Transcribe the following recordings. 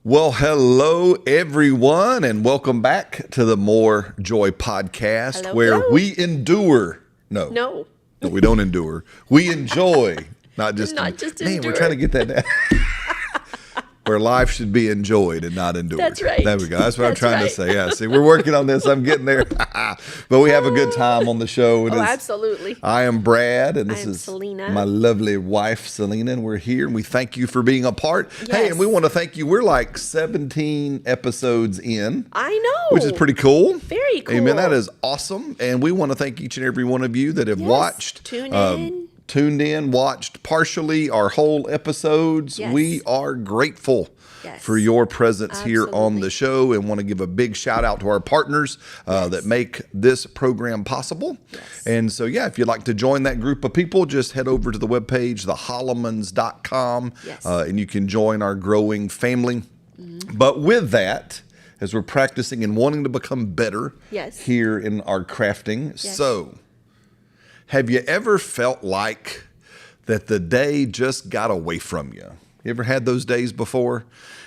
Well, hello, everyone, and welcome back to the More Joy podcast, Hello, where hello. we endure. No, we don't endure. We enjoy, not just Not just man. endure. We're trying to get that down. Where life should be enjoyed and not endured. That's right. There we go. That's what That's I'm trying right. to say. Yeah. See, we're working on this. I'm getting there. But we have a good time on the show. Oh, absolutely. I am Brad, and this I am is Celina. my lovely wife, Celina, and we're here, and we thank you for being a part. Hey, Yes. and we want to thank you. We're like 17 episodes in. I know. Which is pretty cool. Very cool. Amen. That is awesome. And we want to thank each and every one of you that have Yes. watched. Tuned in. Watched partially our whole episodes. Yes. We are grateful Yes. for your presence here on Absolutely. the show, and want to give a big shout out to our partners that make this program possible. Yes. And so, yeah, if you'd like to join that group of people, just head over to the webpage, thehollimans.com, Yes. and you can join our growing family. But with that, as we're practicing and wanting to become better Yes. here in our crafting, Yes. so have you ever felt like that the day just got away from you? You ever had those days before?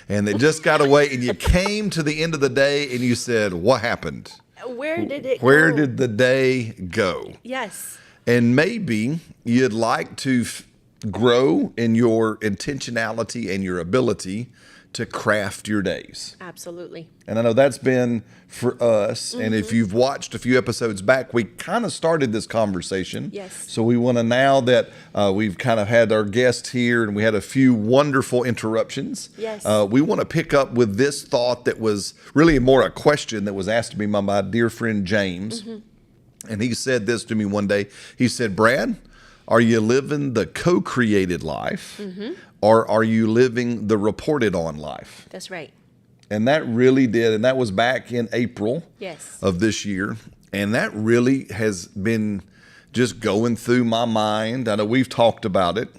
And it just got away, and you came to the end of the day and you said, what happened? Where did it Where go? did the day go? Yes. And maybe you'd like to grow in your intentionality and your ability to craft your days. Absolutely. And I know that's been for us. And if you've watched a few episodes back, we kind of started this conversation. Yes. So we want to, now that we've kind of had our guests here and we had a few wonderful interruptions, Yes. we want to pick up with this thought that was really more a question that was asked to me by my dear friend James. And he said this to me one day. He said, Brad, are you living the co-created life or are you living the reported on life? That's right. And that really did. And that was back in April Yes. of this year. And that really has been just going through my mind. I know we've talked about it.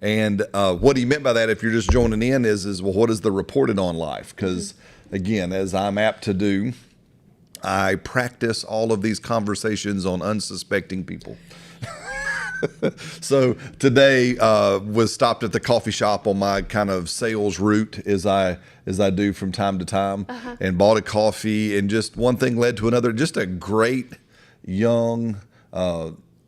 And what he meant by that, if you're just joining in, is well, what is the reported on life? Because again, as I'm apt to do, I practice all of these conversations on unsuspecting people. So today was stopped at the coffee shop on my kind of sales route as I do from time to time, and bought a coffee, and just one thing led to another. Just a great young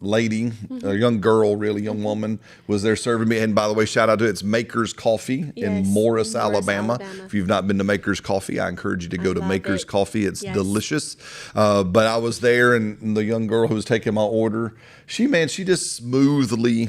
lady, a young girl, really young woman, was there serving me. And by the way, shout out to it's Maker's Coffee in Yes, Morris, Morris, Alabama. Alabama. If you've not been to Maker's Coffee, I encourage you to go to love Maker's it. Coffee. It's Yes. delicious. But I was there, and the young girl who was taking my order, she just smoothly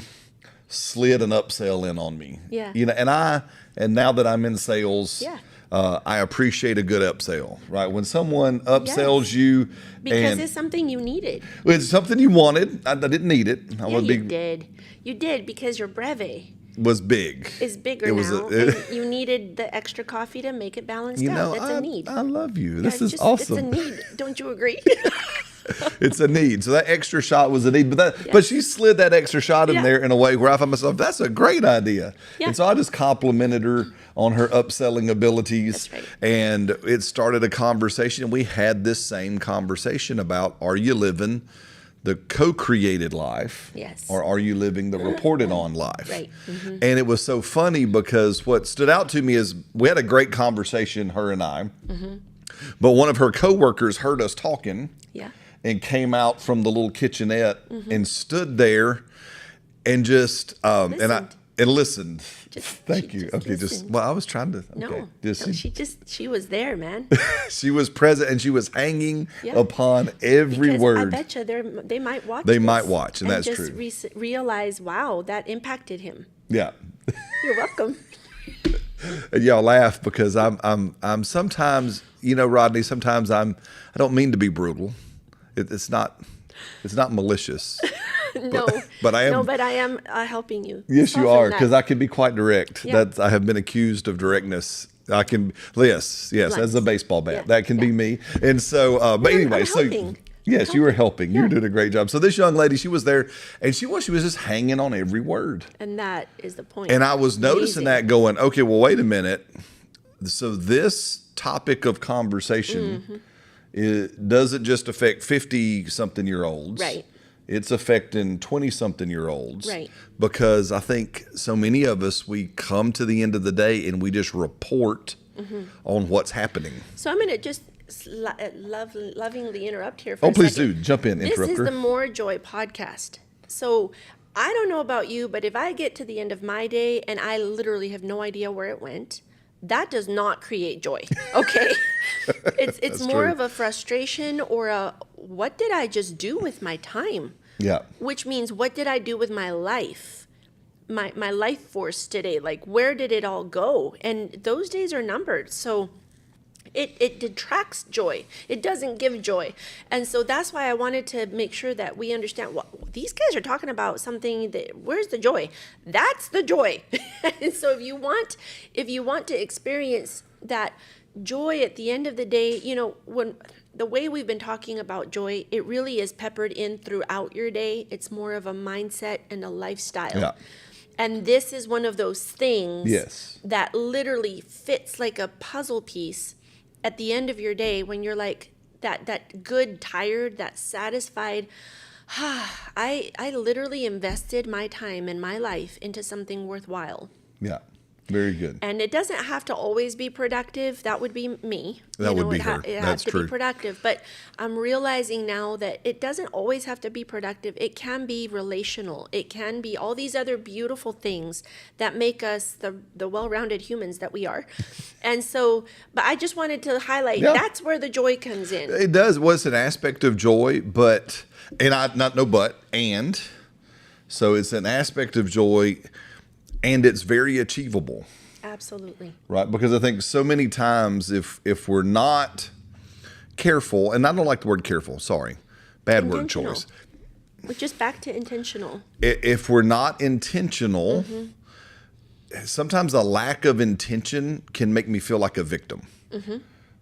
slid an upsell in on me. Yeah. And now that I'm in sales, Yeah. I appreciate a good upsell, right? When someone upsells you, Because and it's something you needed. it's something you wanted. I didn't need it. I Yeah, would you be did. You did because your breve was big. is bigger It was now. a- And you needed the extra coffee to make it balanced out. That's a need. I love you. Yeah, This is It's awesome. a need. Don't you agree? It's a need. So that extra shot was a need. But she slid that extra shot in Yeah. there in a way where I found myself, that's a great idea. Yeah. And so I just complimented her on her upselling abilities. That's right. And it started a conversation. We had this same conversation about, are you living the co-created life? Yes. Or are you living the reported on life? Right. And it was so funny because what stood out to me is we had a great conversation, her and I. But one of her coworkers heard us talking. Yeah. And came out from the little kitchenette and stood there and just listened. Thank She you. just Okay, listened. I was trying to. Okay, No, she was there, man. she was present and she was hanging Yeah. upon every Because word. I bet you they might watch. They this might watch, and that's just true. Realize, wow, that impacted him. Yeah. You're welcome. And y'all laugh because I'm sometimes, Rodney. Sometimes I don't mean to be brutal. It's not malicious. No, but I am. No, but I am helping you. Yes, you soften are, that. because I can be quite direct. Yeah. I have been accused of directness. I can, yes, as a baseball bat. Yeah, That can be me. And so, but anyway, I'm so helping. yes, you were helping. You were Yeah. doing a great job. So this young lady, she was there, and she was just hanging on every word. And that is the point. And I was noticing Amazing. that, going, okay, well, wait a minute. So this topic of conversation, does it just affect 50-something-year-olds? Right. It's affecting 20-something-year-olds. Right. Because I think so many of us, we come to the end of the day and we just report on what's happening. So I'm going to just lovingly interrupt here for a Please second. do. Jump in, interrupter. This is the More Joy podcast. So I don't know about you, but if I get to the end of my day and I literally have no idea where it went, that does not create joy, okay? It's more of a frustration or a, what did I just do with my time? Yeah. Which means, what did I do with my life? My life force today, like where did it all go? And those days are numbered. So it detracts joy. It doesn't give joy. And so that's why I wanted to make sure that we understand what these guys are talking about, something that, where's the joy? That's the joy. And so if you want to experience that joy at the end of the day, when the way we've been talking about joy, it really is peppered in throughout your day. It's more of a mindset and a lifestyle. Yeah. And this is one of those things Yes. that literally fits like a puzzle piece at the end of your day when you're like that good, tired, that satisfied, I literally invested my time and my life into something worthwhile. Yeah. Very good. And it doesn't have to always be productive. That would be me. That would be her. It That's has to true. be productive. But I'm realizing now that it doesn't always have to be productive. It can be relational. It can be all these other beautiful things that make us the well-rounded humans that we are. And so, but I just wanted to highlight, that's where the joy comes in. It does. Was an aspect of joy, but, and. So it's an aspect of joy, and it's very achievable. Absolutely. Right? Because I think so many times if we're not careful, and I don't like the word careful, sorry, bad word choice. We're just back to intentional. If we're not intentional, sometimes a lack of intention can make me feel like a victim.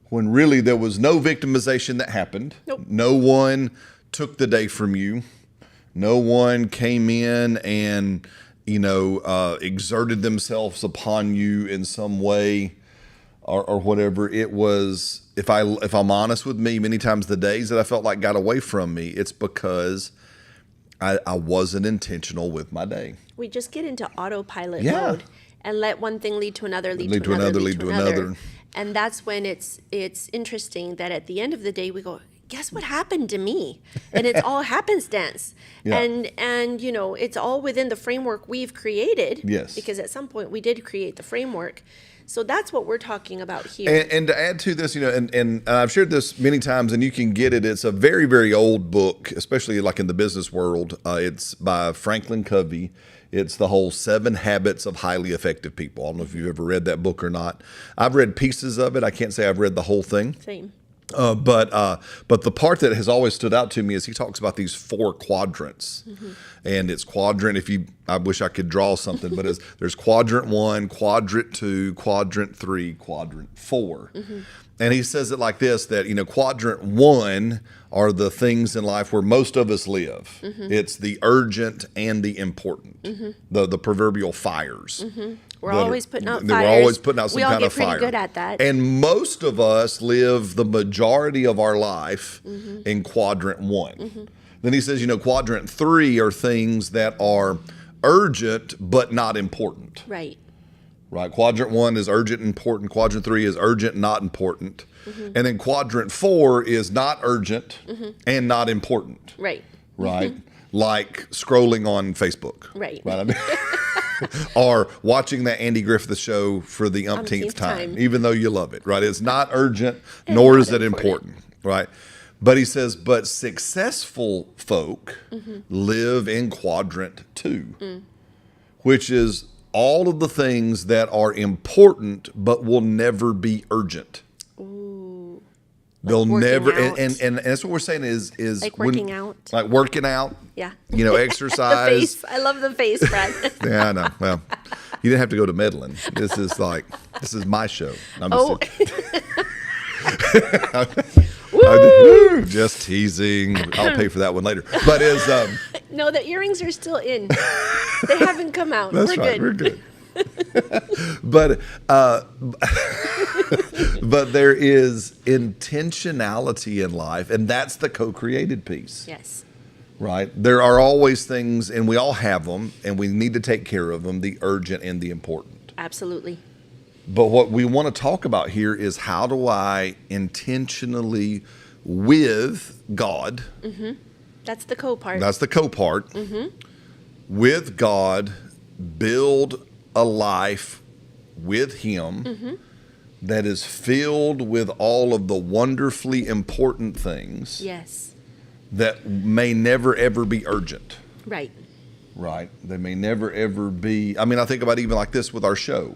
When really there was no victimization that happened. Nope. No one took the day from you. No one came in and exerted themselves upon you in some way or whatever. It was, if I'm honest with me, many times the days that I felt like got away from me, it's because I wasn't intentional with my day. We just get into autopilot mode and let one thing lead to another, lead to another. And that's when it's interesting that at the end of the day we go, guess what happened to me? And it's all happenstance. Yeah. And it's all within the framework we've created. Yes. Because at some point we did create the framework. So that's what we're talking about here. And to add to this, and I've shared this many times, and you can get it. It's a very, very old book, especially like in the business world. It's by Franklin Covey. It's the whole 7 Habits of Highly Effective People. I don't know if you've ever read that book or not. I've read pieces of it. I can't say I've read the whole thing. Same. But the part that has always stood out to me is he talks about these 4 quadrants, and it's quadrant. I wish I could draw something, but there's quadrant 1, quadrant 2, quadrant 3, quadrant 4, and he says it like this: that quadrant 1 are the things in life where most of us live. It's the urgent and the important, the proverbial fires. We're always putting out fires. We're always putting out some kind of fire. We all get pretty good at that. And most of us live the majority of our life in quadrant 1. Then he says, quadrant 3 are things that are urgent but not important. Right. Right. Quadrant 1 is urgent, important. Quadrant 3 is urgent, not important. And then quadrant 4 is not urgent and not important. Right. Right. Like scrolling on Facebook. Right. I mean, or watching that Andy Griffith show for the umpteenth time, even though you love it, right? It's not urgent, nor is it important, right? But he says, but successful folk live in quadrant 2, which is all of the things that are important but will never be urgent. Ooh. They'll like never, out. and that's what we're saying is like working out. Like working out. Yeah. Exercise. The face. I love the face, Brad. Yeah, I know. Well, you didn't have to go to meddling. This is my show. I'm just teasing. I'll pay for that one later. But no, the earrings are still in. They haven't come out. That's right. We're good. But there is intentionality in life, and that's the co-created piece. Yes. Right? There are always things, and we all have them, and we need to take care of them, the urgent and the important. Absolutely. But what we want to talk about here is how do I intentionally with God, That's the co-part. that's the co-part, with God, build a life with Him that is filled with all of the wonderfully important things Yes. that may never ever be urgent. Right. Right? They may never ever be. I mean, I think about even like this with our show.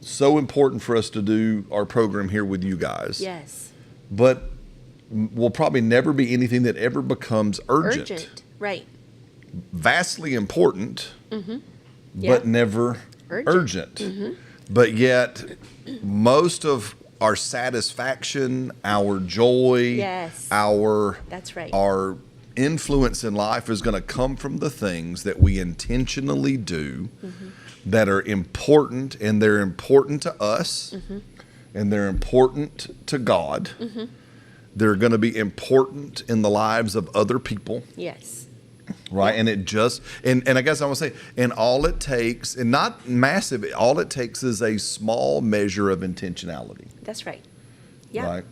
So important for us to do our program here with you guys. Yes. But will probably never be anything that ever becomes urgent. Right. Vastly important, Yeah. but never urgent. But yet, most of our satisfaction, our joy, Yes. our That's right. our influence in life is going to come from the things that we intentionally do that are important, and they're important to us, and they're important to God. They're going to be important in the lives of other people, Yes. right? And it just, and I guess I want to say, and all it takes, and not massive, all it takes is a small measure of intentionality, That's right. Yeah. right?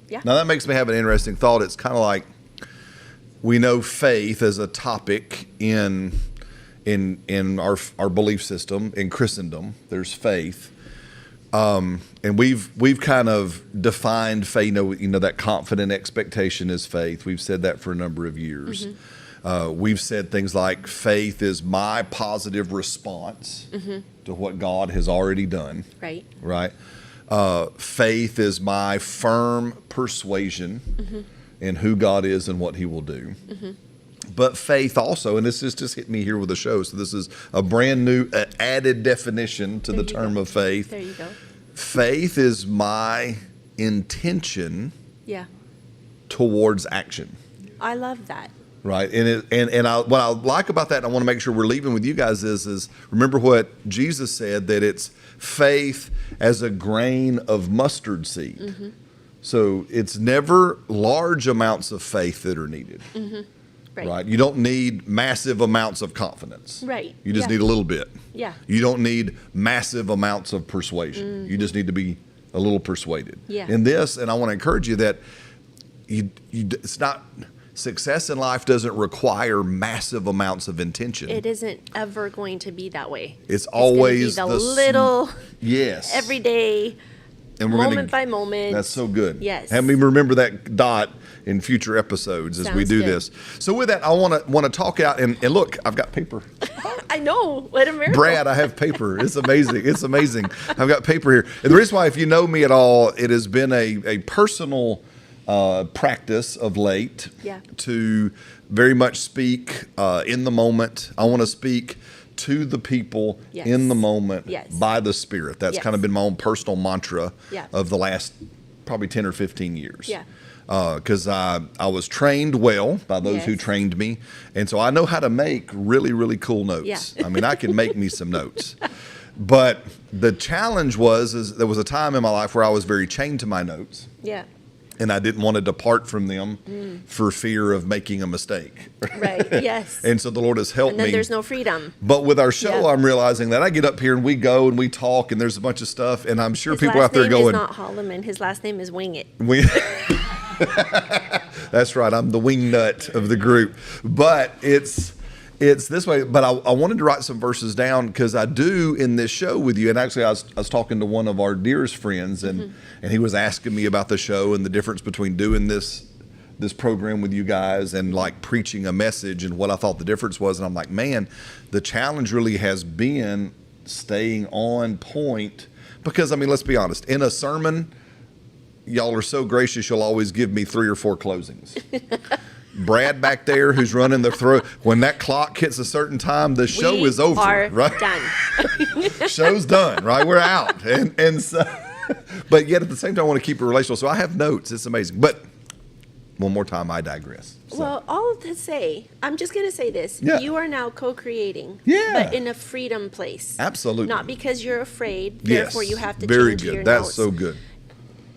Yeah. Now that makes me have an interesting thought. It's kind of like, we know faith as a topic in our belief system in Christendom. There's faith, and we've kind of defined faith. You know that confident expectation is faith. We've said that for a number of years. We've said things like faith is my positive response to what God has already done. Right. Right. Faith is my firm persuasion in who God is and what He will do. But faith also, and this is just hit me here with the show, so this is a brand new added definition to the term of faith. There you go. Faith is my intention Yeah. towards action. I love that. Right, what I like about that, and I want to make sure we're leaving with you guys is remember what Jesus said, that it's faith as a grain of mustard seed. So it's never large amounts of faith that are needed. Right. You don't need massive amounts of confidence. Right. You just Yeah. need a little bit. Yeah. You don't need massive amounts of persuasion. You just need to be a little persuaded. Yeah. In this, and I want to encourage you that it's not. Success in life doesn't require massive amounts of intention. It isn't ever going to be that way. It's always the little, yes, every day, and we're moment by moment. That's so good. Yes. Have me remember that dot in future episodes as we Sounds do good. this. So with that, I want to talk out and look. I've got paper. I know. What a miracle. Brad, I have paper. It's amazing. It's amazing. I've got paper here. And the reason why, if you know me at all, it has been a personal practice of late to very much speak in the moment. I want to speak to the people in the moment by the Spirit. That's kind of been my own personal mantra of the last probably 10 or 15 years. Because I was trained well by those who trained me. And so I know how to make really, really cool notes. I mean, I can make me some notes. But the challenge was there was a time in my life where I was very chained to my notes. And I didn't want to depart from them for fear of making a mistake. Right, yes. And so the Lord has helped me. And then there's no freedom. But with our show, I'm realizing that I get up here and we go and we talk and there's a bunch of stuff. And I'm sure people out there going. His last name is not Holliman. His last name is Wing It. That's right. I'm the wing nut of the group. But it's this way. But I wanted to write some verses down because I do in this show with you. And actually, I was talking to one of our dearest friends, and he was asking me about the show and the difference between doing this program with you guys and like preaching a message and what I thought the difference was. And I'm like, man, the challenge really has been staying on point because, I mean, let's be honest. In a sermon, y'all are so gracious, you'll always give me 3 or 4 closings. Brad back there who's running the throat, when that clock hits a certain time, the show is over. Right? Done. Show's done, right? We're out. And so, but yet at the same time, I want to keep it relational. So I have notes. It's amazing. But one more time, I digress. So. Well, all to say, I'm just going to say this. Yeah. You are now co-creating, but in a freedom place. Absolutely. Not because you're afraid, therefore you have to very change good. your That's notes. so good.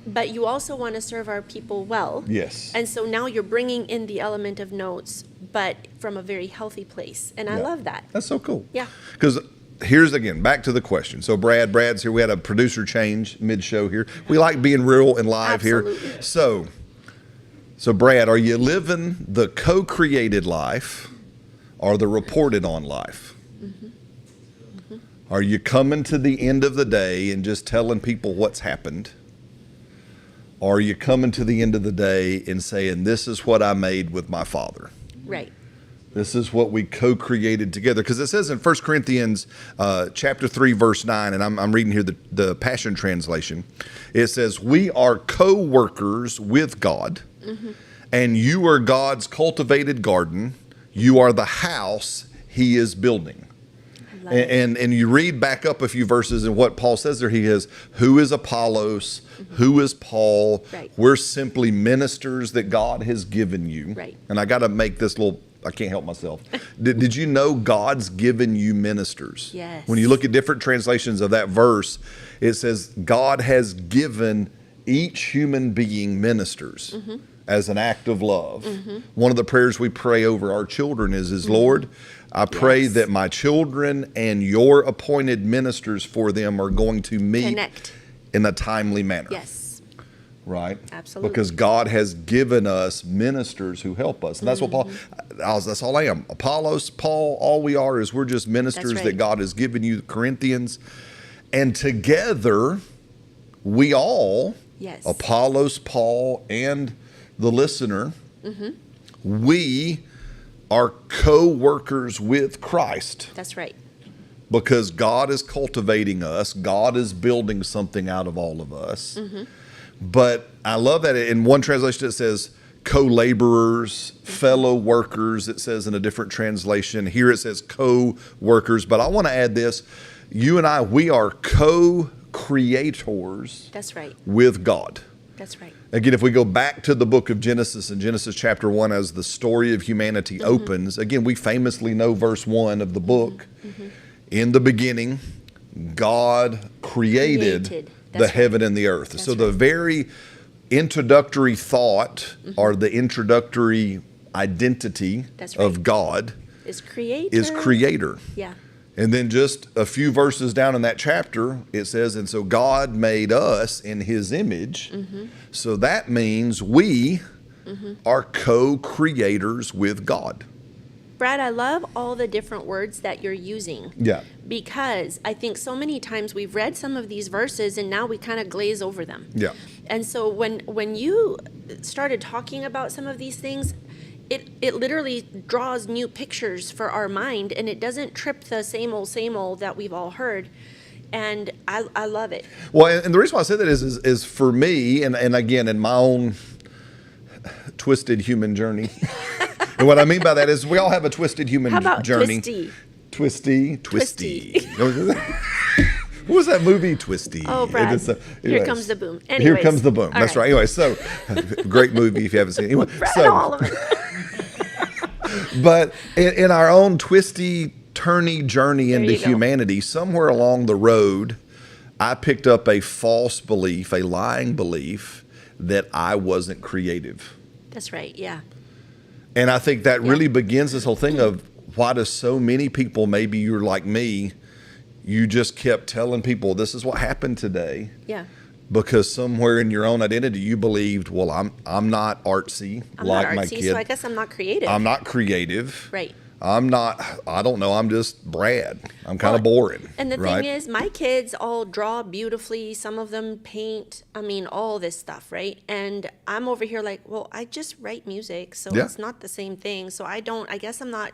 But you also want to serve our people well. Yes. And so now you're bringing in the element of notes, but from a very healthy place. And I love that. That's so cool. Yeah. Because here's again, back to the question. So Brad's here. We had a producer change mid-show here. We like being real and live Absolutely. here. So Brad, are you living the co-created life or the reported on life? Are you coming to the end of the day and just telling people what's happened? Or are you coming to the end of the day and saying, this is what I made with my Father? Right. This is what we co-created together. Because it says in 1 Corinthians chapter 3, verse 9, and I'm reading here the Passion Translation. It says, we are co-workers with God, and you are God's cultivated garden. You are the house he is building. And you read back up a few verses, and what Paul says there, he is, who is Apollos, who is Paul? Right. We're simply ministers that God has given you. Right. And I got to make this little, I can't help myself. Did you know God's given you ministers? Yes. When you look at different translations of that verse, it says God has given each human being ministers as an act of love. One of the prayers we pray over our children is Lord, I pray that my children and your appointed ministers for them are going to meet Connect. in a timely manner. Yes. Right? Absolutely. Because God has given us ministers who help us. And that's what Paul, that's all I am. Apollos, Paul, all we are is we're just ministers right. that God has given you, Corinthians. And together, we all, Yes. Apollos, Paul, and the listener, we are co-workers with Christ. That's right. Because God is cultivating us. God is building something out of all of us. But I love that in one translation it says co-laborers, fellow workers. It says in a different translation. Here it says co-workers. But I want to add this. You and I, we are co-creators. That's right. With God. That's right. Again, if we go back to the book of Genesis, in Genesis chapter 1, as the story of humanity opens, again, we famously know verse 1 of the book. In the beginning, God created the heaven and the earth. That's so the very introductory thought or the introductory identity of God is creator. is creator. Yeah. And then just a few verses down in that chapter, it says, and so God made us in his image. So that means we are co-creators with God. Brad, I love all the different words that you're using. Yeah. Because I think so many times we've read some of these verses and now we kind of glaze over them. Yeah. And so when you started talking about some of these things, it literally draws new pictures for our mind, and it doesn't trip the same old that we've all heard. And I love it. Well, and the reason why I say that is for me, and again, in my own twisted human journey. And what I mean by that is we all have a twisted human How about journey. Twisty? What was that movie, Twisty? Oh, Brad. Here comes the boom. Anyways, here comes the boom. all That's right. Anyway, so great movie if you haven't seen it. Anyway, Brad, so, all of it. But in our own twisty, turny journey into humanity, somewhere along the road, I picked up a false belief, a lying belief that I wasn't creative. That's right. Yeah. And I think that really begins this whole thing of why do so many people, maybe you're like me, you just kept telling people this is what happened today. Yeah. Because somewhere in your own identity you believed, well, I'm not artsy like my kid. So I guess I'm not creative. I'm not creative. Right. I'm not, I don't know, I'm just Brad. I'm kind of boring. And the thing is, my kids all draw beautifully. Some of them paint. I mean, all this stuff, right? And I'm over here like, well, I just write music, so it's not the same thing. So I guess I'm not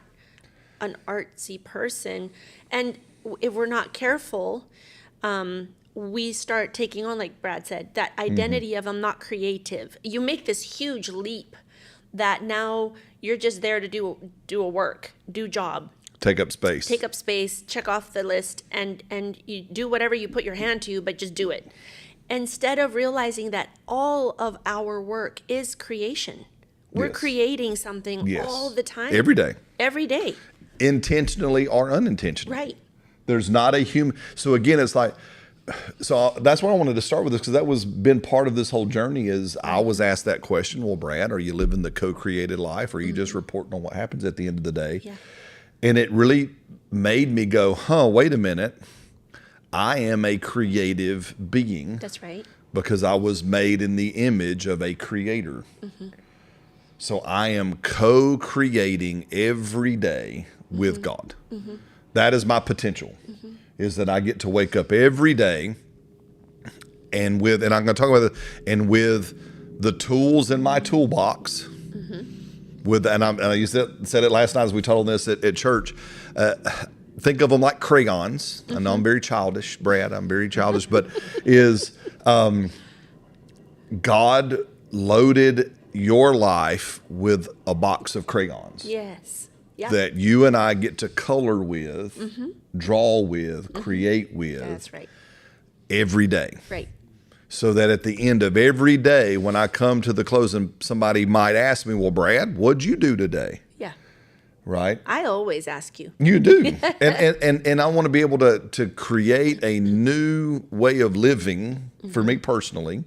an artsy person. And if we're not careful, we start taking on, like Brad said, that identity of I'm not creative. You make this huge leap that now you're just there to do a work, do job. Take up space, check off the list, and you do whatever you put your hand to, but just do it. Instead of realizing that all of our work is creation. We're creating something all the time. Every day. Every day. Intentionally or unintentionally. Right. There's not a human. So again, it's like, so that's why I wanted to start with this, because that was been part of this whole journey is I was asked that question, well, Brad, are you living the co-created life, or are you just reporting on what happens at the end of the day? Yeah. And it really made me go, wait a minute. I am a creative being. That's right. Because I was made in the image of a creator. So I am co-creating every day with God. That is my potential, is that I get to wake up every day and I'm going to talk about it, and with the tools in my toolbox, said it last night as we told this at church, think of them like crayons. I know I'm very childish, Brad, I'm very childish, but God loaded your life with a box of crayons. Yes. Yeah. That you and I get to color with, draw with, create with. That's right. Every day. Right. So that at the end of every day, when I come to the close, and somebody might ask me, well, Brad, what'd you do today? Yeah. Right? I always ask you. You do. and I want to be able to create a new way of living for me personally.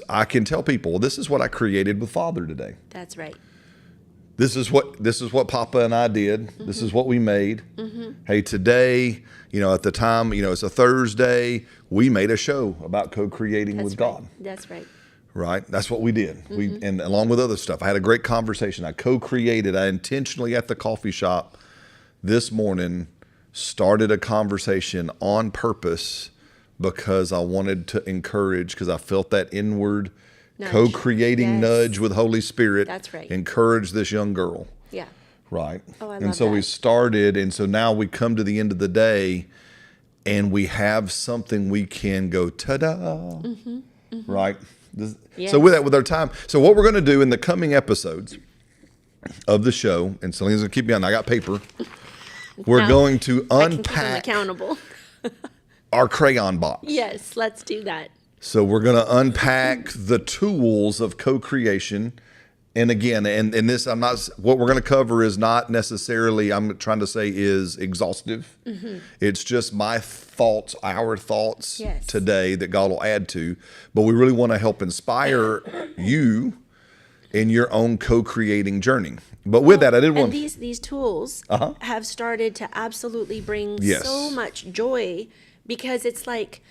I can tell people, well, this is what I created with Father today. That's right. This is what Papa and I did. This is what we made. Hey, today, at the time, it's a Thursday, we made a show about co-creating with God. That's right. Right? That's what we did. And along with other stuff, I had a great conversation. I co-created. I intentionally at the coffee shop this morning started a conversation on purpose because I wanted to encourage, because I felt that inward nudge. Co-creating nudge with Holy Spirit. That's right. Encourage this young girl. Yeah. Right. Oh, I love and so that. we started, and so now we come to the end of the day and we have something we can go, ta-da, right? Yes. So with our time, so what we're going to do in the coming episodes of the show, and Celina's going to keep me on, I got paper. We're Now, going to I can keep them unpack accountable. our crayon box. Yes, let's do that. So we're going to unpack the tools of co-creation. And again, and this, what we're going to cover is not necessarily, I'm trying to say, is exhaustive. It's just my thoughts, our thoughts today that God will add to. But we really want to help inspire you in your own co-creating journey. But with that, I did want these tools have started to absolutely bring so much joy, because it's like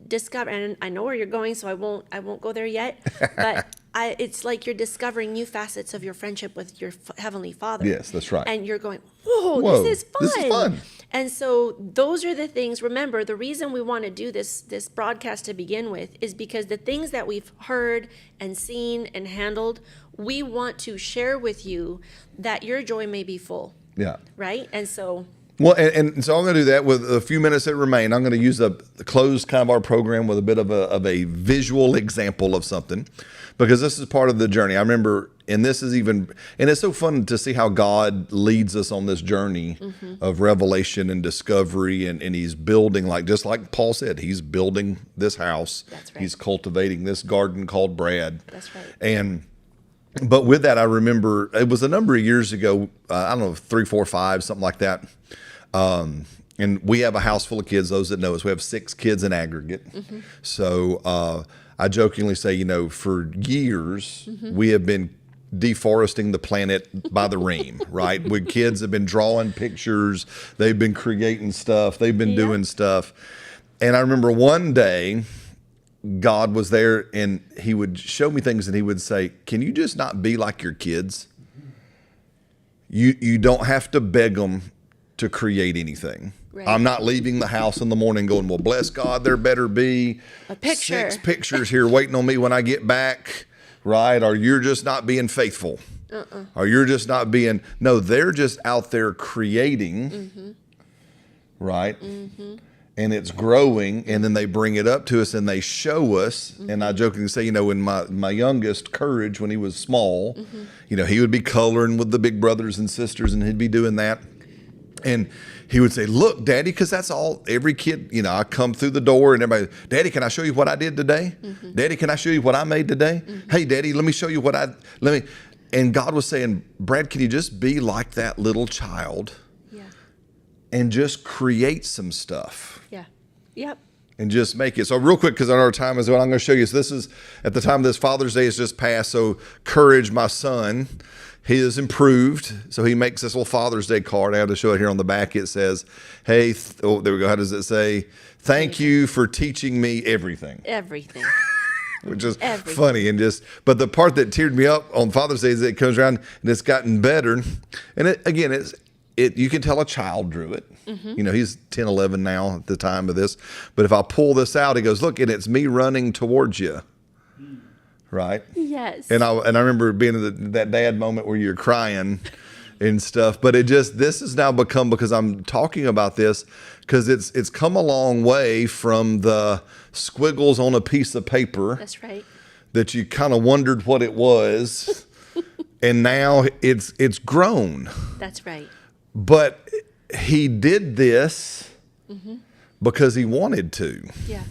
discover, and I know where you're going, so I won't go there yet, but it's like you're discovering new facets of your friendship with your Heavenly Father. Yes, that's right. And you're going, whoa, this is fun. This is fun. And so those are the things. Remember, the reason we want to do this broadcast to begin with is because the things that we've heard and seen and handled, we want to share with you that your joy may be full. Yeah. Right? And so... Well, and so I'm going to do that with a few minutes that remain. I'm going to use the close kind of our program with a bit of a visual example of something, because this is part of the journey. I remember, and it's so fun to see how God leads us on this journey of revelation and discovery, and he's building, just like Paul said, he's building this house. That's right. He's cultivating this garden called Brad. That's right. But with that, I remember it was a number of years ago, I don't know, 3, 4, 5, something like that. And we have a house full of kids. Those that know us, we have 6 kids in aggregate. So I jokingly say, for years we have been deforesting the planet by the ream, right? Kids have been drawing pictures, they've been creating stuff, they've been doing stuff. And I remember one day God was there, and he would show me things, and he would say, can you just not be like your kids? You don't have to beg them to create anything. Right. I'm not leaving the house in the morning going, well, bless God, there better be a picture. 6 pictures here waiting on me when I get back, right? Or you're just not being faithful. Or you're just not being, no, they're just out there creating, right? And it's growing, and then they bring it up to us and they show us. And I jokingly say, in my youngest, Courage, when he was small, he would be coloring with the big brothers and sisters, and he'd be doing that. And he would say, look, Daddy, because that's all every kid, I come through the door and everybody, Daddy, can I show you what I did today? Daddy, can I show you what I made today? Hey, Daddy, let me show you and God was saying, Brad, can you just be like that little child and just create some stuff? Yeah. Yep. and just make it. So real quick, because I know our time is what I'm going to show you. So this is at the time this Father's Day has just passed. So Courage, my son, he has improved. So he makes this little Father's Day card. I have to show it here on the back. It says, hey, oh, there we go. How does it say? Thank you for teaching me everything. Everything. Which is funny. And just, but the part that teared me up on Father's Day is it comes around and it's gotten better. And it, again, you can tell a child drew it. You know, he's 10, 11 now at the time of this. But if I pull this out, he goes, look, and it's me running towards you. Right? Yes. And I remember being in that dad moment where you're crying and stuff. But this has now become, because I'm talking about this, because it's come a long way from the squiggles on a piece of paper. That's right. That you kind of wondered what it was. And now it's grown. That's right. But he did this because he wanted to. Yeah.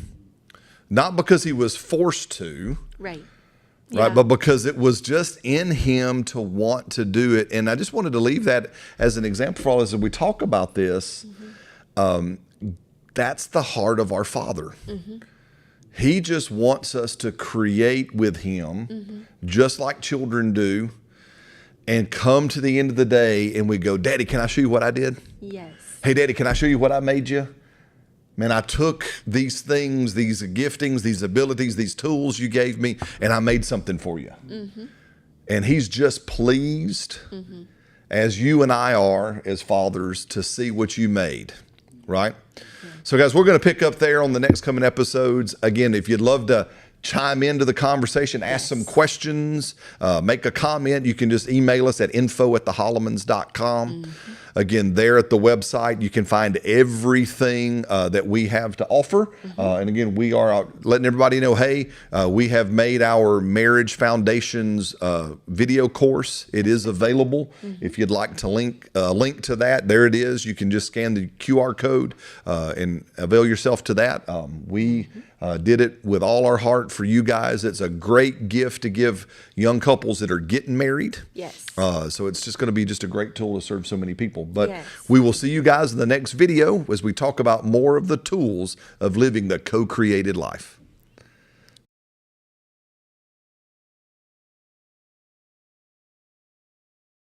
Not because he was forced to. Right. Right. Yeah. But because it was just in him to want to do it. And I just wanted to leave that as an example for all us as we talk about this. That's the heart of our Father. He just wants us to create with him, just like children do. And come to the end of the day and we go, Daddy, can I show you what I did? Yes. Hey, Daddy, can I show you what I made you? Man, I took these things, these giftings, these abilities, these tools you gave me, and I made something for you. And he's just pleased, as you and I are as fathers, to see what you made, right? So, guys, we're going to pick up there on the next coming episodes. Again, if you'd love to chime into the conversation, ask some questions, make a comment, you can just email us at info@thehollimans.com. Again, there at the website, you can find everything that we have to offer. And again, we are letting everybody know, hey, we have made our Marriage Foundations video course. It is available. If you'd like to link to that, there it is. You can just scan the QR code and avail yourself to that. We did it with all our heart for you guys. It's a great gift to give young couples that are getting married. Yes. So it's just going to be just a great tool to serve so many people. But Yes. we will see you guys in the next video as we talk about more of the tools of living the co-created life.